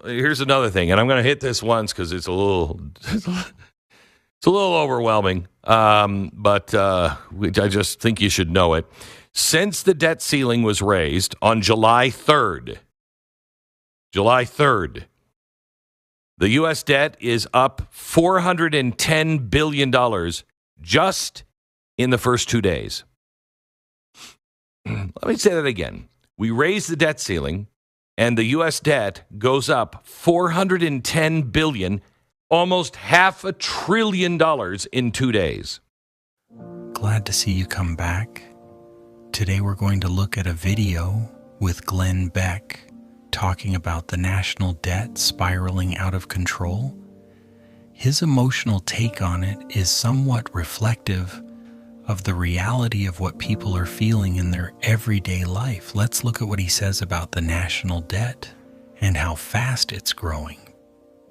here's another thing, and I'm going to hit this once because it's a little overwhelming, but I just think you should know it. Since the debt ceiling was raised on July 3rd, the U.S. debt is up $410 billion just in the first 2 days. Let me say that again. We raised the debt ceiling, and the U.S. debt goes up $410 billion, almost $500 billion in 2 days. Glad to see you come back. Today we're going to look at a video with Beck talking about the national debt spiraling out of control. His emotional take on it is somewhat reflective of the reality of what people are feeling in their everyday life. Let's look at what he says about the national debt and how fast it's growing.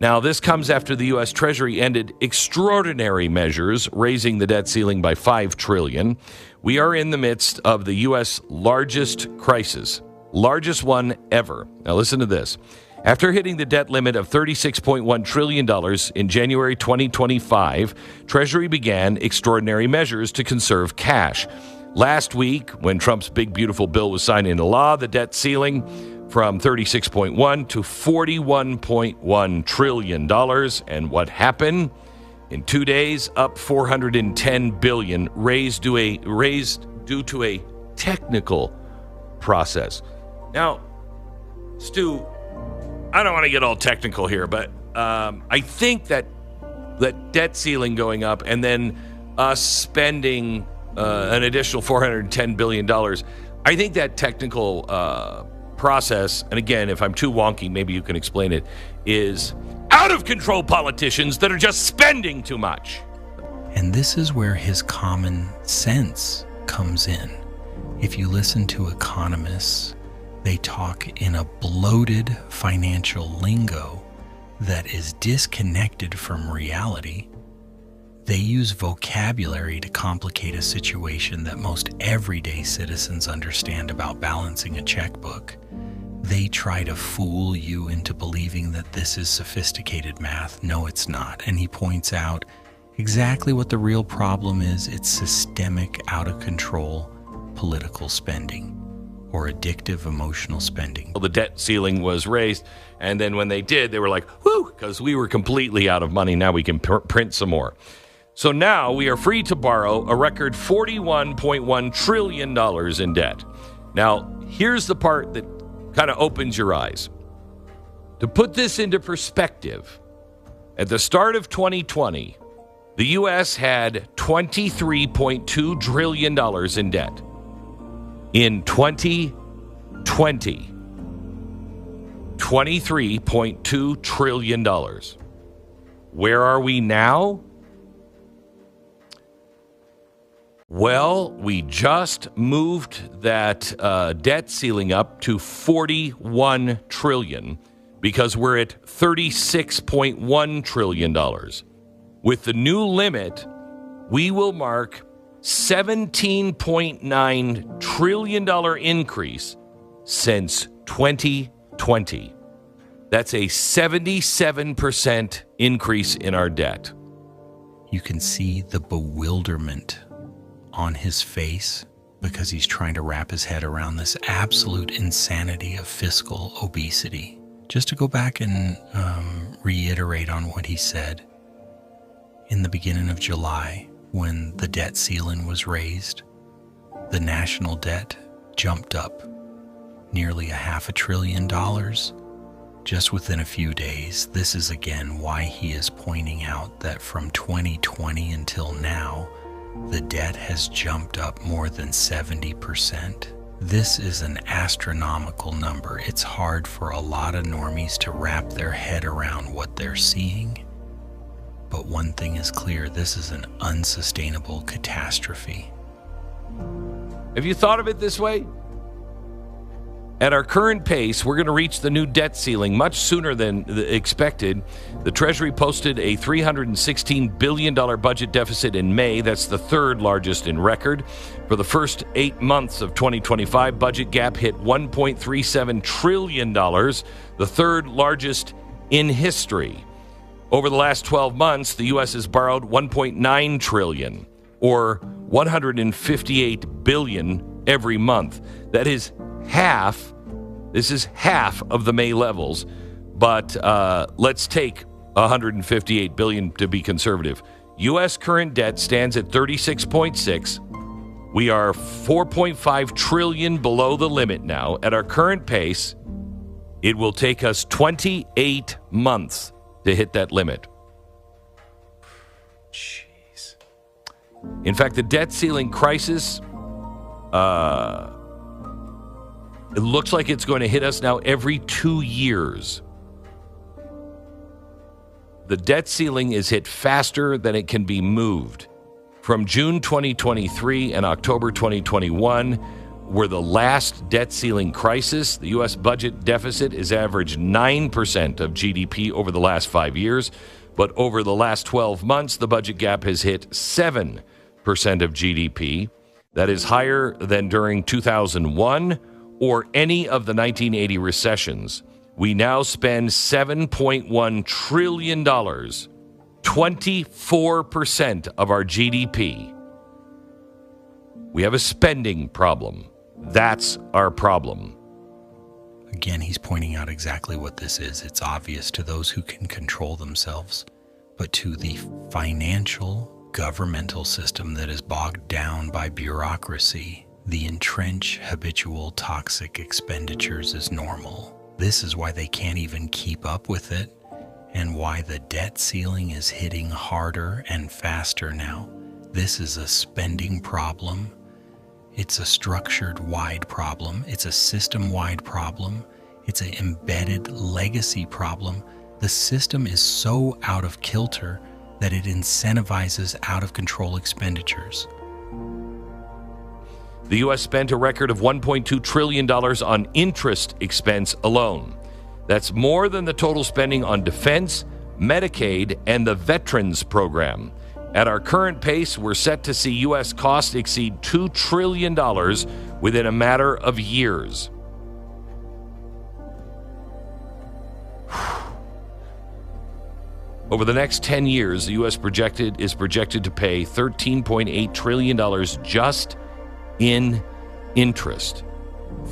Now, this comes after the U.S. Treasury ended extraordinary measures, raising the debt ceiling by $5 trillion. We are in the midst of the U.S. largest crisis, largest one ever. Now, listen to this. After hitting the debt limit of $36.1 trillion in January 2025, Treasury began extraordinary measures to conserve cash. Last week, when Trump's big, beautiful bill was signed into law, the debt ceiling from $36.1 to $41.1 trillion. And what happened? In 2 days, up $410 billion, raised due to a technical process. Now, Stu, I don't want to get all technical here, but I think that debt ceiling going up and then us spending an additional $410 billion, I think that technical process, and again, if I'm too wonky, maybe you can explain it, is out-of-control politicians that are just spending too much. And this is where his common sense comes in. If you listen to economists, they talk in a bloated financial lingo that is disconnected from reality. They use vocabulary to complicate a situation that most everyday citizens understand about balancing a checkbook. They try to fool you into believing that this is sophisticated math. No, it's not. And he points out exactly what the real problem is. It's systemic, out-of-control political spending or addictive emotional spending. Well, the debt ceiling was raised, and then when they did, they were like, whoo, because we were completely out of money. Now we can print some more. So now we are free to borrow a record $41.1 trillion in debt. Now, here's the part that kind of opens your eyes. To put this into perspective, at the start of 2020, the U.S. had $23.2 trillion in debt. In 2020, $23.2 trillion. Where are we now? Well, we just moved that debt ceiling up to $41 trillion because we're at $36.1 trillion. With the new limit, we will mark $17.9 trillion increase since 2020. That's a 77% increase in our debt. You can see the bewilderment on his face because he's trying to wrap his head around this absolute insanity of fiscal obesity. Just to go back and reiterate on what he said, in the beginning of July, when the debt ceiling was raised, the national debt jumped up nearly $500 billion just within a few days. This is again why he is pointing out that from 2020 until now, the debt has jumped up more than 70%. This is an astronomical number. It's hard for a lot of normies to wrap their head around what they're seeing. But one thing is clear, this is an unsustainable catastrophe. Have you thought of it this way? At our current pace, we're going to reach the new debt ceiling much sooner than expected. The Treasury posted a $316 billion budget deficit in May. That's the third largest in record. For the first 8 months of 2025, budget gap hit $1.37 trillion, the third largest in history. Over the last 12 months, the U.S. has borrowed $1.9 trillion, or $158 billion every month. That is half. This is half of the May levels, but let's take $158 billion to be conservative. U.S. current debt stands at 36.6. We are 4.5 trillion below the limit now. At our current pace, it will take us 28 months to hit that limit. Jeez. In fact, the debt ceiling crisis, it looks like it's going to hit us now every 2 years. The debt ceiling is hit faster than it can be moved. From June 2023 and October 2021 were the last debt ceiling crisis. The U.S. budget deficit is averaged 9% of GDP over the last 5 years, but over the last 12 months, the budget gap has hit 7% of GDP. That is higher than during 2001 or any of the 1980 recessions. We now spend $7.1 trillion, 24% of our GDP. We have a spending problem. That's our problem. Again, he's pointing out exactly what this is. It's obvious to those who can control themselves, but to the financial, governmental system that is bogged down by bureaucracy, the entrenched, habitual, toxic expenditures is normal. This is why they can't even keep up with it, and why the debt ceiling is hitting harder and faster now. This is a spending problem. It's a structured-wide problem. It's a system-wide problem. It's an embedded legacy problem. The system is so out of kilter that it incentivizes out-of-control expenditures. The U.S. spent a record of $1.2 trillion on interest expense alone. That's more than the total spending on defense, Medicaid, and the Veterans Program. At our current pace, we're set to see U.S. costs exceed $2 trillion within a matter of years. Over the next 10 years, the U.S. is projected to pay $13.8 trillion just in interest.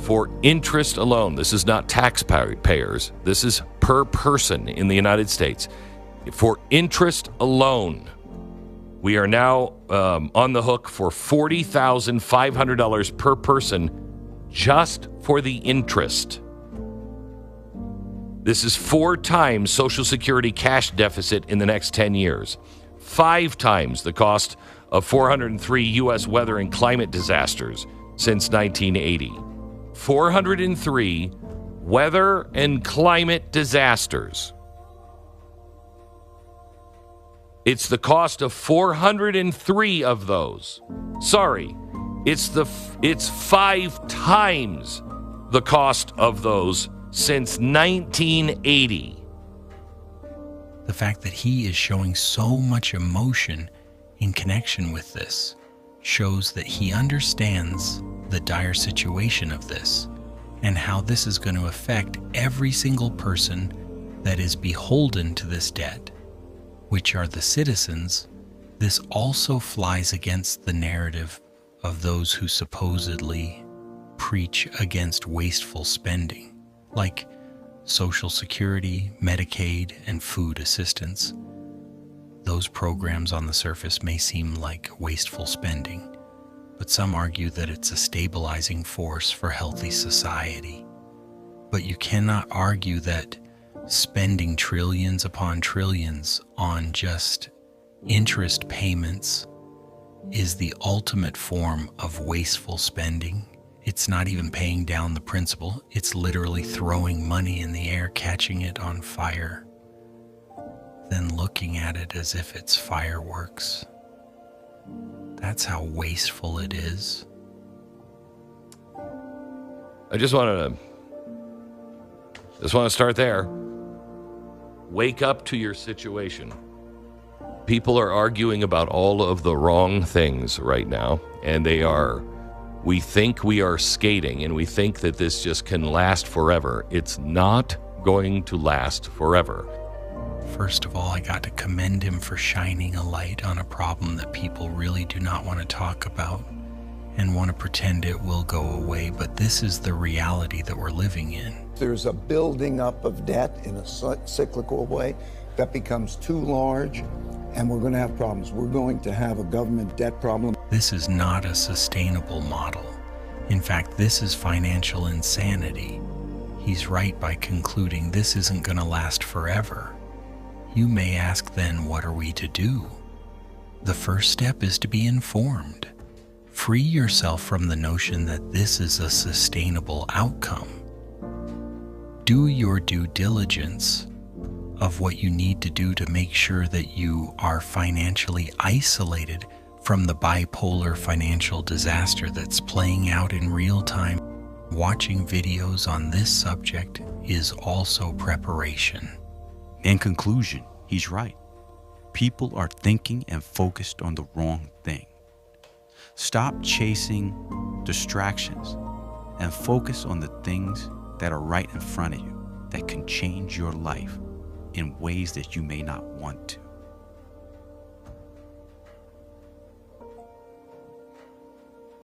For interest alone, this is not taxpayers. This is per person in the United States. For interest alone, we are now on the hook for $40,500 per person just for the interest. This is 4 times Social Security cash deficit in the next 10 years, 5 times the cost of 403 U.S. weather and climate disasters since 1980. 403 weather and climate disasters. It's the cost of 403 of those. Sorry, it's 5 times the cost of those since 1980. The fact that he is showing so much emotion in connection with this shows that he understands the dire situation of this and how this is going to affect every single person that is beholden to this debt, which are the citizens. This also flies against the narrative of those who supposedly preach against wasteful spending, like Social Security, Medicaid, and food assistance. Those programs on the surface may seem like wasteful spending, but some argue that it's a stabilizing force for healthy society. But you cannot argue that spending trillions upon trillions on just interest payments is the ultimate form of wasteful spending. It's not even paying down the principal. It's literally throwing money in the air, catching it on fire, then looking at it as if it's fireworks. That's how wasteful it is. I just want to Just want to start there. Wake up to your situation. People are arguing about all of the wrong things right now, and we think we are skating, and we think that this just can last forever. It's not going to last forever. First of all, I got to commend him for shining a light on a problem that people really do not want to talk about and want to pretend it will go away, but this is the reality that we're living in. There's a building up of debt in a cyclical way that becomes too large, and we're going to have problems. We're going to have a government debt problem. This is not a sustainable model. In fact, this is financial insanity. He's right by concluding this isn't going to last forever. You may ask then, what are we to do? The first step is to be informed. Free yourself from the notion that this is a sustainable outcome. Do your due diligence of what you need to do to make sure that you are financially isolated from the bipolar financial disaster that's playing out in real time. Watching videos on this subject is also preparation. In conclusion, he's right. People are thinking and focused on the wrong thing. Stop chasing distractions and focus on the things that are right in front of you that can change your life in ways that you may not want to.